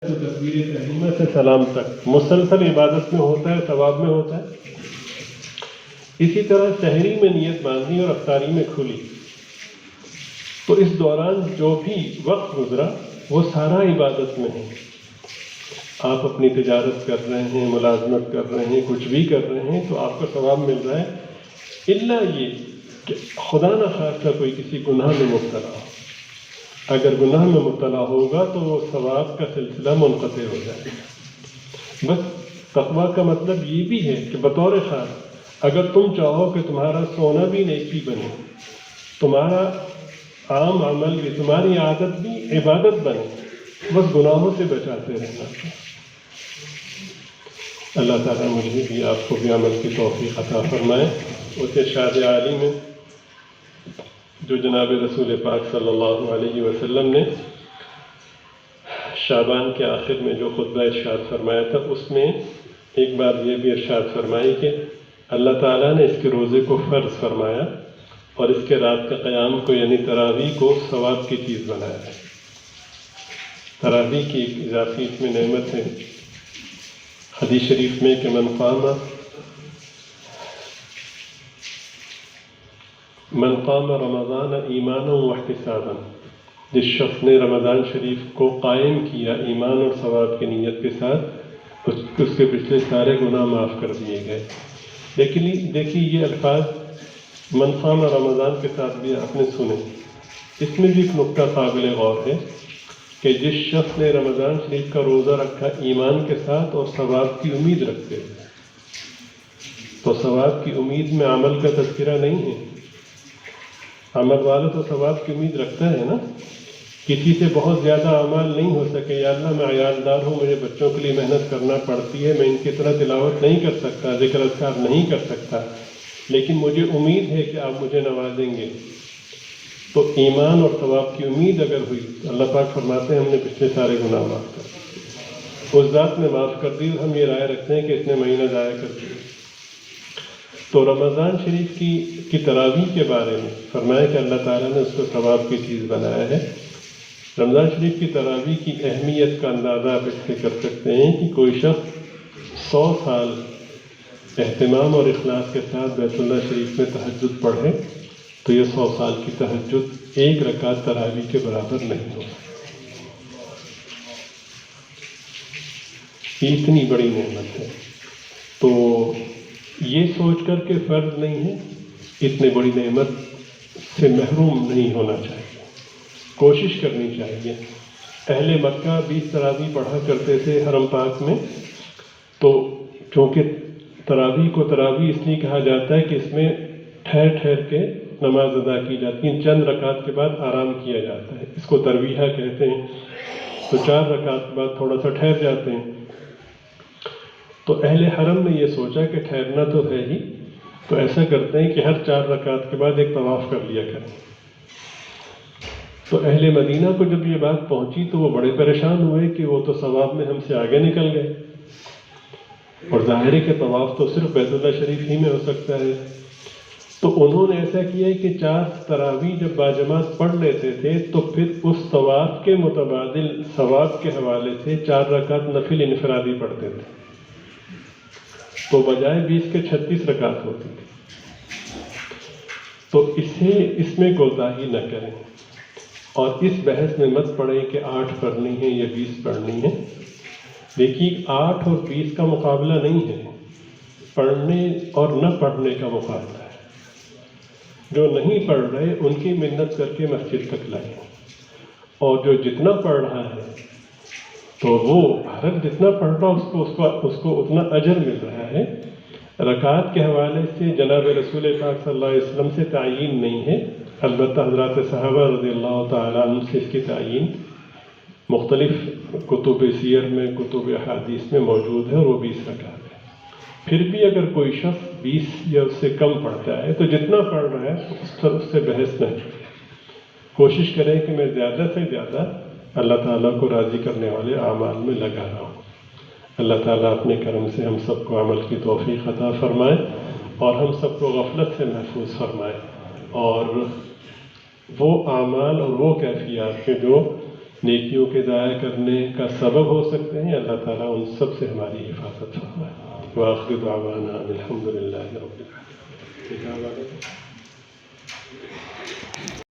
تو تکبیر تحریمہ سے سلام تک مسلسل عبادت میں ہوتا ہے، ثواب میں ہوتا ہے۔ اسی طرح سحری میں نیت باندھی اور افطاری میں کھلی، تو اس دوران جو بھی وقت گزرا وہ سارا عبادت میں ہے۔ آپ اپنی تجارت کر رہے ہیں، ملازمت کر رہے ہیں، کچھ بھی کر رہے ہیں تو آپ کو ثواب مل رہا ہے، الا یہ کہ خدا نخواستہ کوئی کسی گناہ میں مبتلا ہو۔ اگر گناہ میں مبتلا ہوگا تو وہ ثواب کا سلسلہ منقطع ہو جائے گا۔ بس تقویٰ کا مطلب یہ بھی ہے کہ بطور خاص اگر تم چاہو کہ تمہارا سونا بھی نیکی بنے، تمہارا عام عمل بھی، تمہاری عادت بھی عبادت بنے، بس گناہوں سے بچاتے رہنا۔ اللہ تعالیٰ مجھے بھی آپ کو بھی عمل کی توفیق عطا فرمائے۔ اس ارشاد عالی میں جو جناب رسول پاک صلی اللہ علیہ وسلم نے شعبان کے آخر میں جو خطبہ ارشاد فرمایا تھا، اس میں ایک بات یہ بھی ارشاد فرمائی کہ اللہ تعالیٰ نے اس کے روزے کو فرض فرمایا اور اس کے رات کا قیام کو یعنی تراویح کو ثواب کی چیز بنایا ہے۔ تراویح کی ایک اضافی اس میں نعمت ہے۔ حدیث شریف میں کہ من قام رمضان ایمانا واحتسابا، جس شخص نے رمضان شریف کو قائم کیا ایمان اور ثواب کی نیت کے ساتھ، اس کے پچھلے سارے گناہ معاف کر دیے گئے۔ لیکن دیکھیے یہ الفاظ من قام رمضان کے ساتھ بھی آپ نے سنے، اس میں بھی ایک نقطہ قابل غور ہے کہ جس شخص نے رمضان شریف کا روزہ رکھا ایمان کے ساتھ اور ثواب کی امید رکھتے ہوئے، تو ثواب کی امید میں عمل کا تذکرہ نہیں ہے۔ عمل والا تو ثواب کی امید رکھتا ہے نا، کسی سے بہت زیادہ اعمال نہیں ہو سکے، یا اللہ میں عیالدار ہوں، مجھے بچوں کے لیے محنت کرنا پڑتی ہے، میں ان کی طرح تلاوت نہیں کر سکتا، ذکر اذکار نہیں کر سکتا، لیکن مجھے امید ہے کہ آپ مجھے نوازیں گے۔ تو ایمان اور ثواب کی امید اگر ہوئی تو اللہ پاک فرماتے ہیں ہم نے پچھلے سارے گناہ معاف کر دیے، اس ذات نے معاف کر دی، اور ہم یہ رائے رکھتے ہیں کہ اس نے مہینہ ضائع کر دیا۔ تو رمضان شریف کی تراویح کے بارے میں فرمایا کہ اللہ تعالیٰ نے اس کو ثواب کی چیز بنایا ہے۔ رمضان شریف کی تراویح کی اہمیت کا اندازہ آپ اس سے کر سکتے ہیں کہ کوئی شخص 100 سال اہتمام اور اخلاص کے ساتھ بیت اللہ شریف میں تہجد پڑھے تو یہ 100 سال کی تہجد ایک رکعت تراویح کے برابر نہیں ہو۔ یہ اتنی بڑی نعمت ہے، تو یہ سوچ کر کے فرض نہیں ہے، اتنی بڑی نعمت سے محروم نہیں ہونا چاہیے، کوشش کرنی چاہیے۔ اہل مکہ 20 تراویح پڑھا کرتے تھے حرم پاک میں، تو چونکہ تراویح کو تراویح اس لیے کہا جاتا ہے کہ اس میں ٹھہر ٹھہر کے نماز ادا کی جاتی ہے، چند رکعت کے بعد آرام کیا جاتا ہے، اس کو ترویحہ کہتے ہیں۔ تو 4 رکعت کے بعد تھوڑا سا ٹھہر جاتے ہیں۔ تو اہل حرم نے یہ سوچا کہ ٹھہرنا تو ہے ہی، تو ایسا کرتے ہیں کہ ہر 4 رکعت کے بعد ایک طواف کر لیا کریں۔ تو اہل مدینہ کو جب یہ بات پہنچی تو وہ بڑے پریشان ہوئے کہ وہ تو ثواب میں ہم سے آگے نکل گئے، اور ظاہر ہے کہ طواف تو صرف بیت اللہ شریف ہی میں ہو سکتا ہے۔ تو انہوں نے ایسا کیا کہ 4 تراویح جب باجماعت پڑھ لیتے تھے تو پھر اس طواف کے متبادل ثواب کے حوالے سے 4 رکعت نفل انفرادی پڑھتے تھے، تو بجائے 20 کے 36 رکعت ہوتی تھی۔ تو اس میں کوتاہی نہ کریں، اور اس بحث میں مت پڑیں کہ 8 پڑھنی ہے یا 20 پڑھنی ہے۔ دیکھیے 8 اور 20 کا مقابلہ نہیں ہے، پڑھنے اور نہ پڑھنے کا مقابلہ ہے۔ جو نہیں پڑھ رہے ان کی منت کر کے مسجد تک لائیں، اور جو جتنا پڑھ رہا ہے تو وہ ہر جتنا پڑھ رہا اس کو اتنا اجر مل رہا ہے۔ رکعات کے حوالے سے جناب رسول پاک صلی اللہ علیہ وسلم سے تعیین نہیں ہے، البتہ حضرات صحابہ رضی اللہ تعالیٰ عنہ سے اس کی تعیین مختلف کتب سیر میں، کتب احادیث میں موجود ہے، اور وہ 20 رکعت ہے۔ پھر بھی اگر کوئی شخص 20 یا اس سے کم پڑھتا ہے تو جتنا پڑھ رہا ہے اس سے بحث نہیں، کوشش کریں کہ میں زیادہ سے زیادہ اللہ تعالیٰ کو راضی کرنے والے اعمال میں لگا رہا ہوں۔ اللہ تعالیٰ اپنے کرم سے ہم سب کو عمل کی توفیق عطا فرمائے، اور ہم سب کو غفلت سے محفوظ فرمائے، اور وہ اعمال اور وہ کیفیات کے جو نیکیوں کے ضائع کرنے کا سبب ہو سکتے ہیں، اللہ تعالیٰ ان سب سے ہماری حفاظت فرمائے۔ وآخر دعوانا الحمد للہ رب العالمین۔